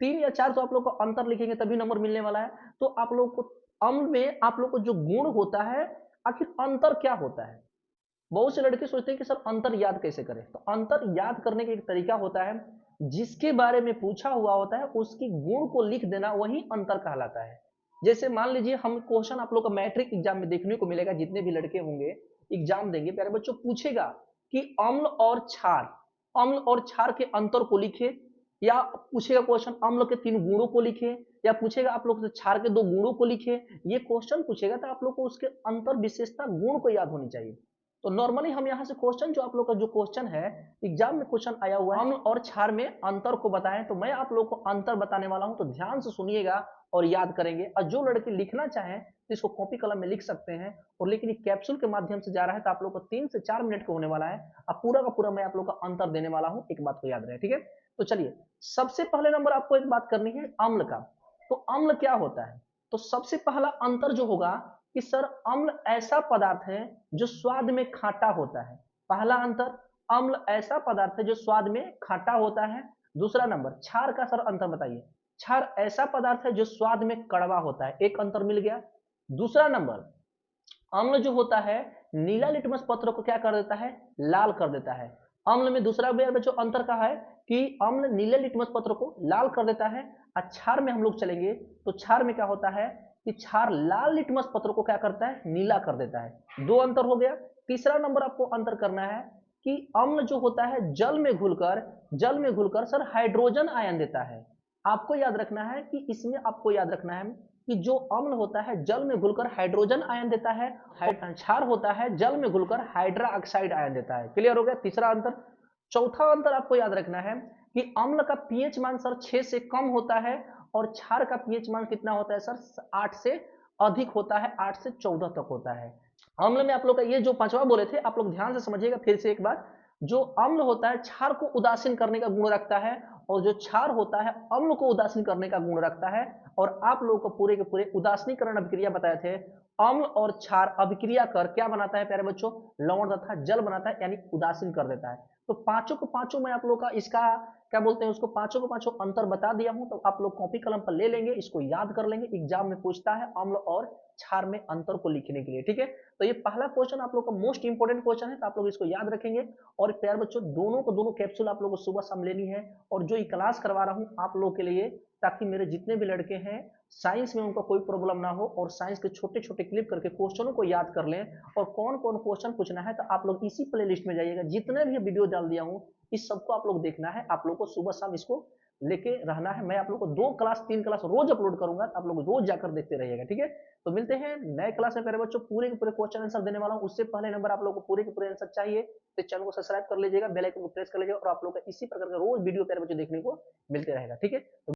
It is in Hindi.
3 या 4 तो आप लोग को अंतर लिखेंगे तभी नंबर मिलने वाला है। तो आप लोग को अम्ल में आप लोग को जो गुण होता है, आखिर अंतर क्या होता है? बहुत से लड़के सोचते हैं कि सर अंतर याद कैसे करें? तो अंतर याद करने का एक तरीका होता है, जिसके बारे में पूछा हुआ होता है उसकी गुण को लिख देना, वही अंतर कहलाता है। जैसे मान लीजिए हम क्वेश्चन आप लोग का मैट्रिक एग्जाम में देखने को मिलेगा, जितने भी लड़के होंगे एग्जाम देंगे, प्यारे बच्चों, पूछेगा कि अम्ल और क्षार के अंतर को लिखे, या पूछेगा क्वेश्चन अम्ल के 3 गुणों को लिखे, या पूछेगा आप लोग से क्षार के 2 गुणों को लिखे। ये क्वेश्चन पूछेगा तो आप लोग को उसके अंतर विशेषता गुण को याद होनी चाहिए। तो नॉर्मली हम यहाँ से क्वेश्चन, जो आप लोग का जो क्वेश्चन है एग्जाम में क्वेश्चन आया हुआ है, अम्ल और क्षार में अंतर को बताएं, तो मैं आप लोग को अंतर बताने वाला हूं, तो ध्यान से सुनिएगा और याद करेंगे। और जो लड़के लिखना चाहें तो इसको कॉपी कलम में लिख सकते हैं, और लेकिन ये कैप्सूल के माध्यम से जा रहा है तो आप लोग को 3 से 4 मिनट का होने वाला है। अब पूरा का पूरा मैं आप लोग का अंतर देने वाला हूं, एक बात को याद रहे, ठीक है? तो चलिए, सबसे पहले नंबर आपको एक बात करनी है अम्ल का। तो अम्ल क्या होता है? तो सबसे पहला अंतर जो होगा कि सर अम्ल ऐसा पदार्थ है जो स्वाद में खाटा होता है। पहला अंतर, अम्ल ऐसा पदार्थ है जो स्वाद में खाटा होता है। दूसरा नंबर, क्षार का सर अंतर बताइए। क्षार ऐसा पदार्थ है जो स्वाद में कड़वा होता है, एक अंतर मिल गया। दूसरा नंबर, अम्ल जो होता है नीला लिटमस पत्र को क्या कर देता है? लाल कर देता है। अम्ल में दूसरा जो अंतर का है कि अम्ल नीले लिटमस पत्र को लाल कर देता है। और क्षार में हम लोग चलेंगे तो क्षार में क्या होता है कि क्षार लाल लिटमस पत्र को क्या करता है? नीला कर देता है। दो अंतर हो गया। तीसरा नंबर आपको अंतर करना है कि अम्ल जो होता है जल में घुलकर सर हाइड्रोजन आयन देता है। आपको याद रखना है कि इसमें आपको याद रखना है कि जो अम्ल होता है जल में घुलकर हाइड्रोजन आयन देता है, क्षार होता है जल में घुलकर हाइड्रा ऑक्साइड आयन देता है। क्लियर हो गया तीसरा अंतर। चौथा अंतर आपको याद रखना है कि अम्ल का पीएच मान सर 6 से कम होता है, और क्षार का पीएच मान कितना होता है सर? 8 से अधिक होता है, 8 से 14 तक होता है। अम्ल में आप लोग का ये जो पांचवा बोले थे, आप लोग ध्यान से समझिएगा फिर से एक बार। जो अम्ल होता है क्षार को उदासीन करने का गुण रखता है, और जो क्षार होता है अम्ल को उदासीन करने का गुण रखता है। और आप लोगों को पूरे के पूरे उदासीनीकरण अभिक्रिया बताए थे। अम्ल और क्षार अभिक्रिया कर क्या बनाता है प्यारे बच्चों? लवण तथा जल बनाता है, यानी उदासीन कर देता है। तो पांचों को पांचों मैं आप लोग का इसका क्या बोलते हैं उसको, पांचों को पांचों अंतर बता दिया हूं। तो आप लोग कॉपी कलम पर ले लेंगे, इसको याद कर लेंगे, एग्जाम में पूछता है अम्ल और क्षार में अंतर को लिखने के लिए, ठीक है? तो ये पहला क्वेश्चन आप लोग का मोस्ट इंपोर्टेंट क्वेश्चन है, तो आप लोग इसको याद रखेंगे। और प्यार बच्चों, दोनों को दोनों कैप्सूल आप लोग को सुबह शाम लेनी है। और जो ये क्लास करवा रहा हूँ आप लोग के लिए, ताकि मेरे जितने भी लड़के हैं साइंस में उनका कोई प्रॉब्लम ना हो, और साइंस के छोटे छोटे क्लिप करके क्वेश्चनों को याद कर लें। और कौन कौन क्वेश्चन पूछना है तो आप लोग इसी प्ले लिस्ट में जाइएगा, जितने भी वीडियो डाल दिया हूँ इस सबको आप लोग देखना है। आप लोग को सुबह शाम इसको लेके रहना है। मैं आप लोग को 2 क्लास 3 क्लास रोज अपलोड करूंगा, तो आप लोग रोज जाकर देखते रहिएगा, ठीक है? तो मिलते हैं नए क्लास में प्यारे बच्चों, पूरे के पूरे क्वेश्चन आंसर देने वाला हूँ। उससे पहले नंबर आप लोग को पूरे के पूरे आंसर चाहिए तो चैनल को सब्सक्राइब कर लीजिएगा, बेल आइकन को प्रेस कर लीजिएगा, और आप लोग का इसी प्रकार का रोज वीडियो प्यारे बच्चों देखने को मिलते रहेगा, ठीक है?